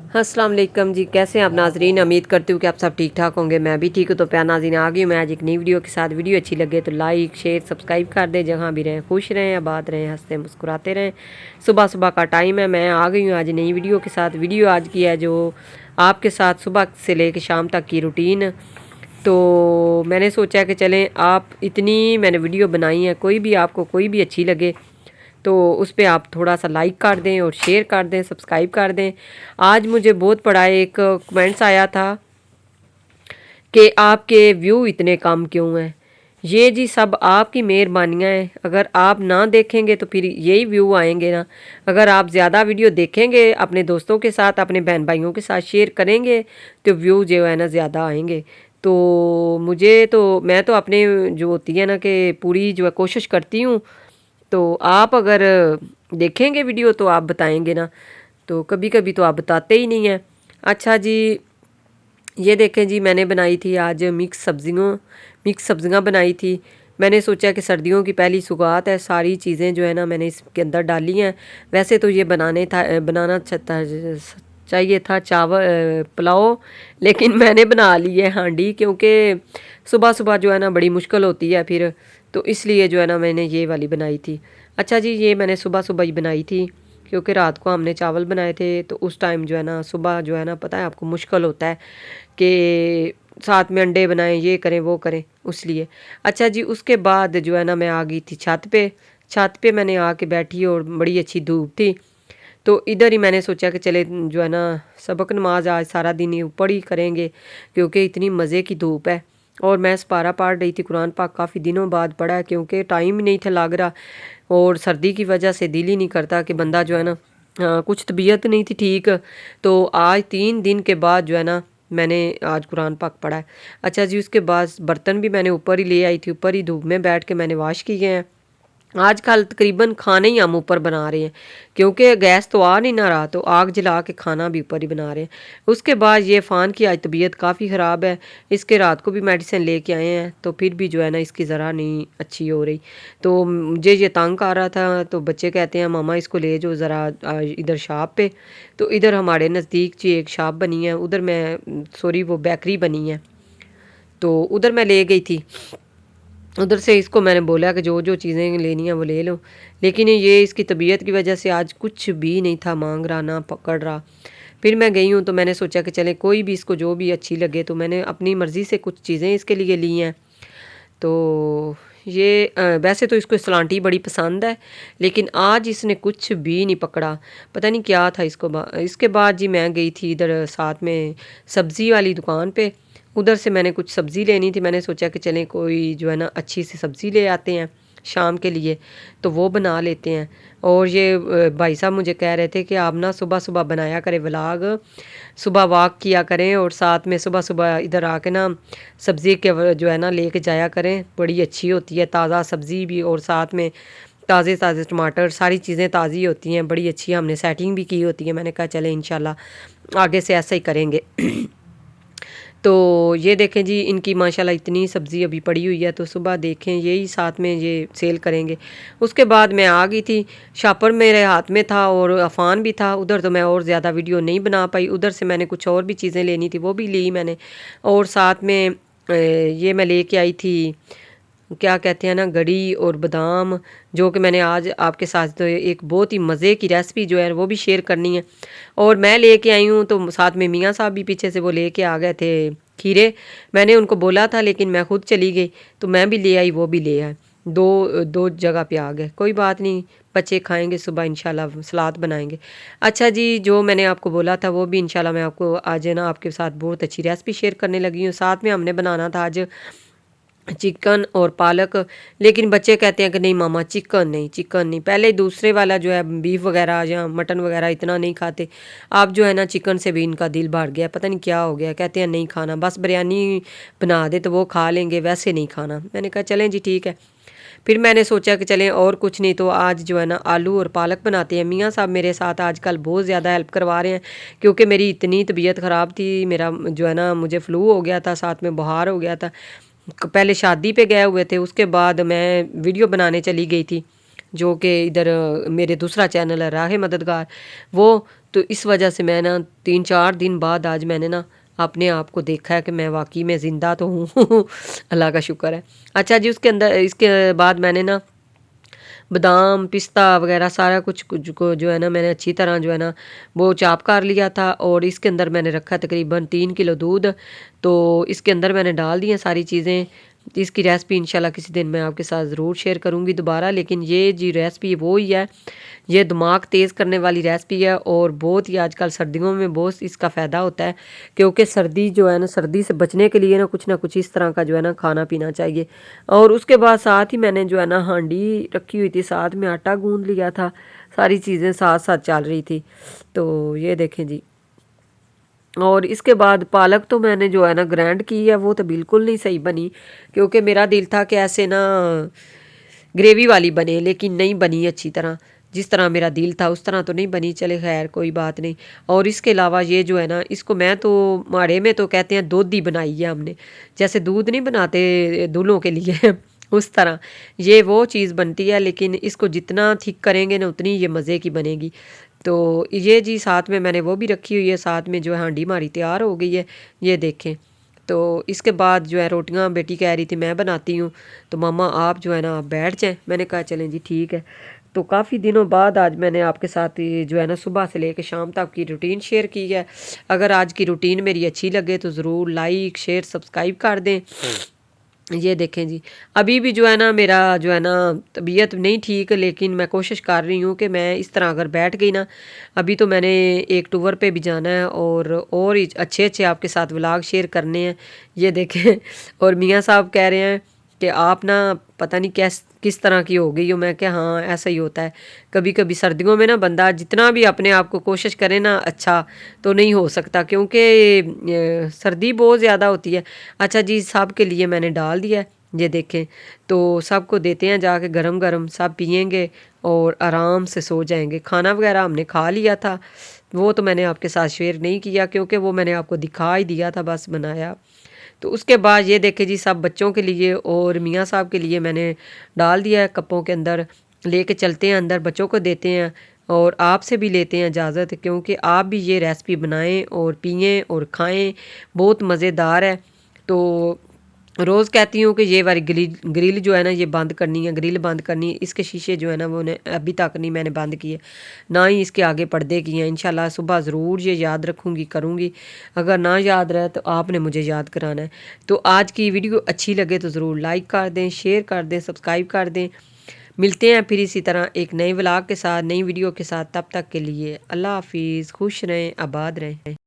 अस्सलाम वालेकुम जी, कैसे हैं आप नाजरीन। उम्मीद करती हूँ कि आप सब ठीक ठाक होंगे। मैं भी ठीक हूँ। तो प्यार नाज़रीन, आ गई हूँ मैं आज एक नई वीडियो के साथ। वीडियो अच्छी लगे तो लाइक शेयर सब्सक्राइब कर दें। जहाँ भी रहें खुश रहें, आबाद रहें, हंसते मुस्कुराते रहें। सुबह सुबह का टाइम है, मैं आ गई हूँ आज नई वीडियो के साथ। वीडियो आज की है जो आपके साथ सुबह से लेकर शाम तक की रूटीन। तो मैंने सोचा कि चलें, आप इतनी मैंने वीडियो बनाई है, कोई भी आपको कोई भी अच्छी लगे तो उस पर आप थोड़ा सा लाइक कर दें और शेयर कर दें, सब्सक्राइब कर दें। आज मुझे बहुत बड़ा एक कमेंट्स आया था कि आपके व्यू इतने कम क्यों हैं। ये जी सब आपकी मेहरबानियाँ हैं। अगर आप ना देखेंगे तो फिर यही व्यू आएंगे ना। अगर आप ज़्यादा वीडियो देखेंगे, अपने दोस्तों के साथ अपने बहन भाइयों के साथ शेयर करेंगे तो व्यू जो है ना ज़्यादा आएंगे। तो मुझे तो मैं तो अपने जो होती है ना कि पूरी जो है कोशिश करती हूँ। तो आप अगर देखेंगे वीडियो तो आप बताएंगे ना। तो कभी कभी तो आप बताते ही नहीं हैं। अच्छा जी, ये देखें जी, मैंने बनाई थी आज मिक्स सब्जियां बनाई थी। मैंने सोचा कि सर्दियों की पहली सुगात है, सारी चीज़ें जो है ना मैंने इसके अंदर डाली हैं। वैसे तो ये बनाना चाहिए था चावल पुलाव, लेकिन मैंने बना ली है हांडी, क्योंकि सुबह सुबह जो है ना बड़ी मुश्किल होती है फिर। तो इसलिए जो है ना मैंने ये वाली बनाई थी। अच्छा जी, ये मैंने सुबह सुबह ही बनाई थी क्योंकि रात को हमने चावल बनाए थे। तो उस टाइम जो है ना सुबह जो है ना पता है आपको मुश्किल होता है कि साथ में अंडे बनाएं, ये करें वो करें, उसलिए। अच्छा जी, उसके बाद जो है ना मैं आ गई थी छत पे मैंने आके बैठी और बड़ी अच्छी धूप थी। तो इधर ही मैंने सोचा कि चले जो है ना सबक नमाज आज सारा दिन ही ऊपर ही करेंगे, क्योंकि इतनी मज़े की धूप है। और मैं सपारा पढ़ रही थी, कुरान पाक काफ़ी दिनों बाद पढ़ा है क्योंकि टाइम ही नहीं था लग रहा। और सर्दी की वजह से दिल ही नहीं करता कि बंदा जो है ना कुछ तबीयत नहीं थी ठीक। तो आज 3 दिन के बाद जो है ना मैंने आज कुरान पाक पढ़ा है। अच्छा जी, उसके बाद बर्तन भी मैंने ऊपर ही ले आई थी, ऊपर ही धूप में बैठ के मैंने वाश किए हैं। आजकल तकरीबन खाने ही हम ऊपर बना रहे हैं क्योंकि गैस तो आ नहीं ना रहा, तो आग जला के खाना भी ऊपर ही बना रहे हैं। उसके बाद ये फ़ान की आज तबीयत काफ़ी ख़राब है। इसके रात को भी मेडिसिन लेके आए हैं, तो फिर भी जो है ना इसकी ज़रा नहीं अच्छी हो रही। तो मुझे ये तंग आ रहा था, तो बच्चे कहते हैं मामा इसको ले जाओ ज़रा इधर शॉप पे। तो इधर हमारे नज़दीक जी एक शॉप बनी है, उधर मैं सॉरी वो बेकरी बनी है, तो उधर मैं ले गई थी। उधर से इसको मैंने बोला कि जो जो चीज़ें लेनी है वो ले लो, लेकिन ये इसकी तबीयत की वजह से आज कुछ भी नहीं था मांग रहा ना पकड़ रहा। फिर मैं गई हूँ तो मैंने सोचा कि चले कोई भी इसको जो भी अच्छी लगे, तो मैंने अपनी मर्ज़ी से कुछ चीज़ें इसके लिए ली हैं। तो ये वैसे तो इसको सलांटी बड़ी पसंद है, लेकिन आज इसने कुछ भी नहीं पकड़ा, पता नहीं क्या था इसको। इसके बाद जी मैं गई थी इधर साथ में सब्ज़ी वाली दुकान पे। उधर से मैंने कुछ सब्ज़ी लेनी थी, मैंने सोचा कि चलें कोई जो है ना अच्छी सी सब्ज़ी ले आते हैं शाम के लिए, तो वो बना लेते हैं। और ये भाई साहब मुझे कह रहे थे कि आप ना सुबह सुबह बनाया करें व्लॉग, सुबह वॉक किया करें और साथ में सुबह सुबह इधर आके ना सब्ज़ी के जो है ना लेके जाया करें, बड़ी अच्छी होती है ताज़ा सब्ज़ी भी, और साथ में ताज़े ताज़े टमाटर, सारी चीज़ें ताज़ी होती हैं, बड़ी अच्छी हमने सेटिंग भी की होती है। मैंने कहा चले इंशाल्लाह आगे से ऐसा ही करेंगे। तो ये देखें जी, इनकी माशाल्लाह इतनी सब्ज़ी अभी पड़ी हुई है, तो सुबह देखें यही साथ में ये सेल करेंगे। उसके बाद मैं आ गई थी, शापर मेरे हाथ में था और अफ़ान भी था उधर, तो मैं और ज़्यादा वीडियो नहीं बना पाई। उधर से मैंने कुछ और भी चीज़ें लेनी थी, वो भी ली मैंने। और साथ में ये मैं लेके आई थी, क्या कहते हैं ना, गड़ी और बादाम, जो कि मैंने आज आपके साथ तो एक बहुत ही मज़े की रेसिपी जो है वो भी शेयर करनी है। और मैं लेके आई हूँ, तो साथ में मियाँ साहब भी पीछे से वो लेके आ गए थे खीरे। मैंने उनको बोला था लेकिन मैं खुद चली गई, तो मैं भी ले आई वो भी ले आए, दो दो जगह पे आ गए। कोई बात नहीं, बच्चे खाएंगे, सुबह इंशाल्लाह सलाद बनाएंगे। अच्छा जी, जो मैंने आपको बोला था वो भी इंशाल्लाह मैं आपको आज ना आपके साथ बहुत अच्छी रेसिपी शेयर करने लगी हूँ। साथ में हमने बनाना था आज चिकन और पालक, लेकिन बच्चे कहते हैं कि नहीं मामा चिकन नहीं, चिकन नहीं। पहले दूसरे वाला जो है बीफ वगैरह या मटन वगैरह इतना नहीं खाते, आप जो है ना चिकन से भी इनका दिल भर गया, पता नहीं क्या हो गया, कहते हैं नहीं खाना, बस बिरयानी बना दे तो वो खा लेंगे, वैसे नहीं खाना। मैंने कहा चलें जी ठीक है। फिर मैंने सोचा कि चलें और कुछ नहीं तो आज जो है ना आलू और पालक बनाते हैं। मियाँ साहब मेरे साथ आजकल बहुत ज़्यादा हेल्प करवा रहे हैं, क्योंकि मेरी इतनी तबीयत ख़राब थी, मेरा जो है ना मुझे फ्लू हो गया था, साथ में बुखार हो गया था। पहले शादी पे गए हुए थे, उसके बाद मैं वीडियो बनाने चली गई थी, جو کہ ادھر میرے دوسرا چینل ہے راہ مددگار وہ، تو اس وجہ سے میں نا 3-4 دن بعد آج میں نے نا اپنے آپ کو دیکھا ہے کہ میں واقعی میں زندہ تو ہوں اللہ کا شکر ہے۔ اچھا جی، اس کے بعد میں نے نا بادام پستہ وغیرہ سارا کچھ کو جو ہے نا میں نے اچھی طرح جو ہے نا وہ چاپ کر لیا تھا، اور اس کے اندر میں نے رکھا تقریباً 3 کلو دودھ، تو اس کے اندر میں نے ڈال دی ہیں ساری چیزیں۔ اس کی ریسپی انشاءاللہ کسی دن میں آپ کے ساتھ ضرور شیئر کروں گی دوبارہ، لیکن یہ جی ریسپی وہی ہے، یہ دماغ تیز کرنے والی ریسپی ہے، اور بہت ہی آج کل سردیوں میں بہت اس کا فائدہ ہوتا ہے، کیونکہ سردی جو ہے نا سردی سے بچنے کے لیے نا کچھ اس طرح کا جو ہے نا کھانا پینا چاہیے۔ اور اس کے بعد ساتھ ہی میں نے جو ہے نا ہانڈی رکھی ہوئی تھی، ساتھ میں آٹا گوندھ لیا تھا، ساری چیزیں ساتھ ساتھ چل رہی تھی، تو یہ دیکھیں جی۔ اور اس کے بعد پالک تو میں نے جو ہے نا گرینڈ کی ہے، وہ تو بالکل نہیں صحیح بنی، کیونکہ میرا دل تھا کہ ایسے نا گریوی والی بنے، لیکن نہیں بنی اچھی طرح، جس طرح میرا دل تھا اس طرح تو نہیں بنی، چلے خیر کوئی بات نہیں۔ اور اس کے علاوہ یہ جو ہے نا اس کو میں تو ماڑے میں تو کہتے ہیں دودھ ہی بنائی ہے ہم نے، جیسے دودھ نہیں بناتے دلہوں کے لیے اس طرح یہ وہ چیز بنتی ہے، لیکن اس کو جتنا ٹھیک کریں گے نا اتنی یہ مزے کی بنے گی۔ تو یہ جی ساتھ میں نے وہ بھی رکھی ہوئی ہے، ساتھ میں جو ہے ہانڈی ہماری تیار ہو گئی ہے، یہ دیکھیں۔ تو اس کے بعد جو ہے روٹیاں بیٹی کہہ رہی تھی میں بناتی ہوں، تو ماما آپ جو ہے نا آپ بیٹھ جائیں، میں نے کہا چلیں جی ٹھیک ہے۔ تو کافی دنوں بعد آج میں نے آپ کے ساتھ جو ہے نا صبح سے لے کے شام تک کی روٹین شیئر کی ہے۔ اگر آج کی روٹین میری اچھی لگے تو ضرور لائک شیئر سبسکرائب کر دیں۔ یہ دیکھیں جی، ابھی بھی جو ہے نا میرا جو ہے نا طبیعت نہیں ٹھیک، لیکن میں کوشش کر رہی ہوں کہ میں اس طرح اگر بیٹھ گئی نا، ابھی تو میں نے ایک ٹور پہ بھی جانا ہے، اور اچھے آپ کے ساتھ ولاگ شیئر کرنے ہیں، یہ دیکھیں۔ اور میاں صاحب کہہ رہے ہیں کہ آپ نا پتہ نہیں کس طرح کی ہو گئی ہو، میں کہ ہاں ایسا ہی ہوتا ہے کبھی کبھی سردیوں میں نا، بندہ جتنا بھی اپنے آپ کو کوشش کرے نا اچھا تو نہیں ہو سکتا، کیونکہ سردی بہت زیادہ ہوتی ہے۔ اچھا جی، سب کے لیے میں نے ڈال دیا ہے، یہ دیکھیں، تو سب کو دیتے ہیں جا کے گرم گرم، سب پئیں گے اور آرام سے سو جائیں گے۔ کھانا وغیرہ ہم نے کھا لیا تھا، وہ تو میں نے آپ کے ساتھ شیئر نہیں کیا، کیونکہ وہ میں نے آپ کو دکھا ہی دیا تھا بس بنایا۔ تو اس کے بعد یہ دیکھیں جی، سب بچوں کے لیے اور میاں صاحب کے لیے میں نے ڈال دیا ہے کپوں کے اندر، لے کے چلتے ہیں اندر، بچوں کو دیتے ہیں اور آپ سے بھی لیتے ہیں اجازت، کیونکہ آپ بھی یہ ریسپی بنائیں اور پئیں اور کھائیں، بہت مزیدار ہے۔ تو روز کہتی ہوں کہ یہ والی گرل جو ہے نا یہ بند کرنی ہے، گرل بند کرنی ہے، اس کے شیشے جو ہے نا وہ ابھی تک نہیں میں نے بند کیے، نہ ہی اس کے آگے پردے کیے ہیں۔ انشاءاللہ صبح ضرور یہ یاد رکھوں گی، کروں گی، اگر نہ یاد رہے تو آپ نے مجھے یاد کرانا ہے۔ تو آج کی ویڈیو اچھی لگے تو ضرور لائک کر دیں، شیئر کر دیں، سبسکرائب کر دیں۔ ملتے ہیں پھر اسی طرح ایک نئے ولاگ کے ساتھ، نئی ویڈیو کے ساتھ، تب تک کے لیے اللہ حافظ، خوش رہیں، آباد رہیں۔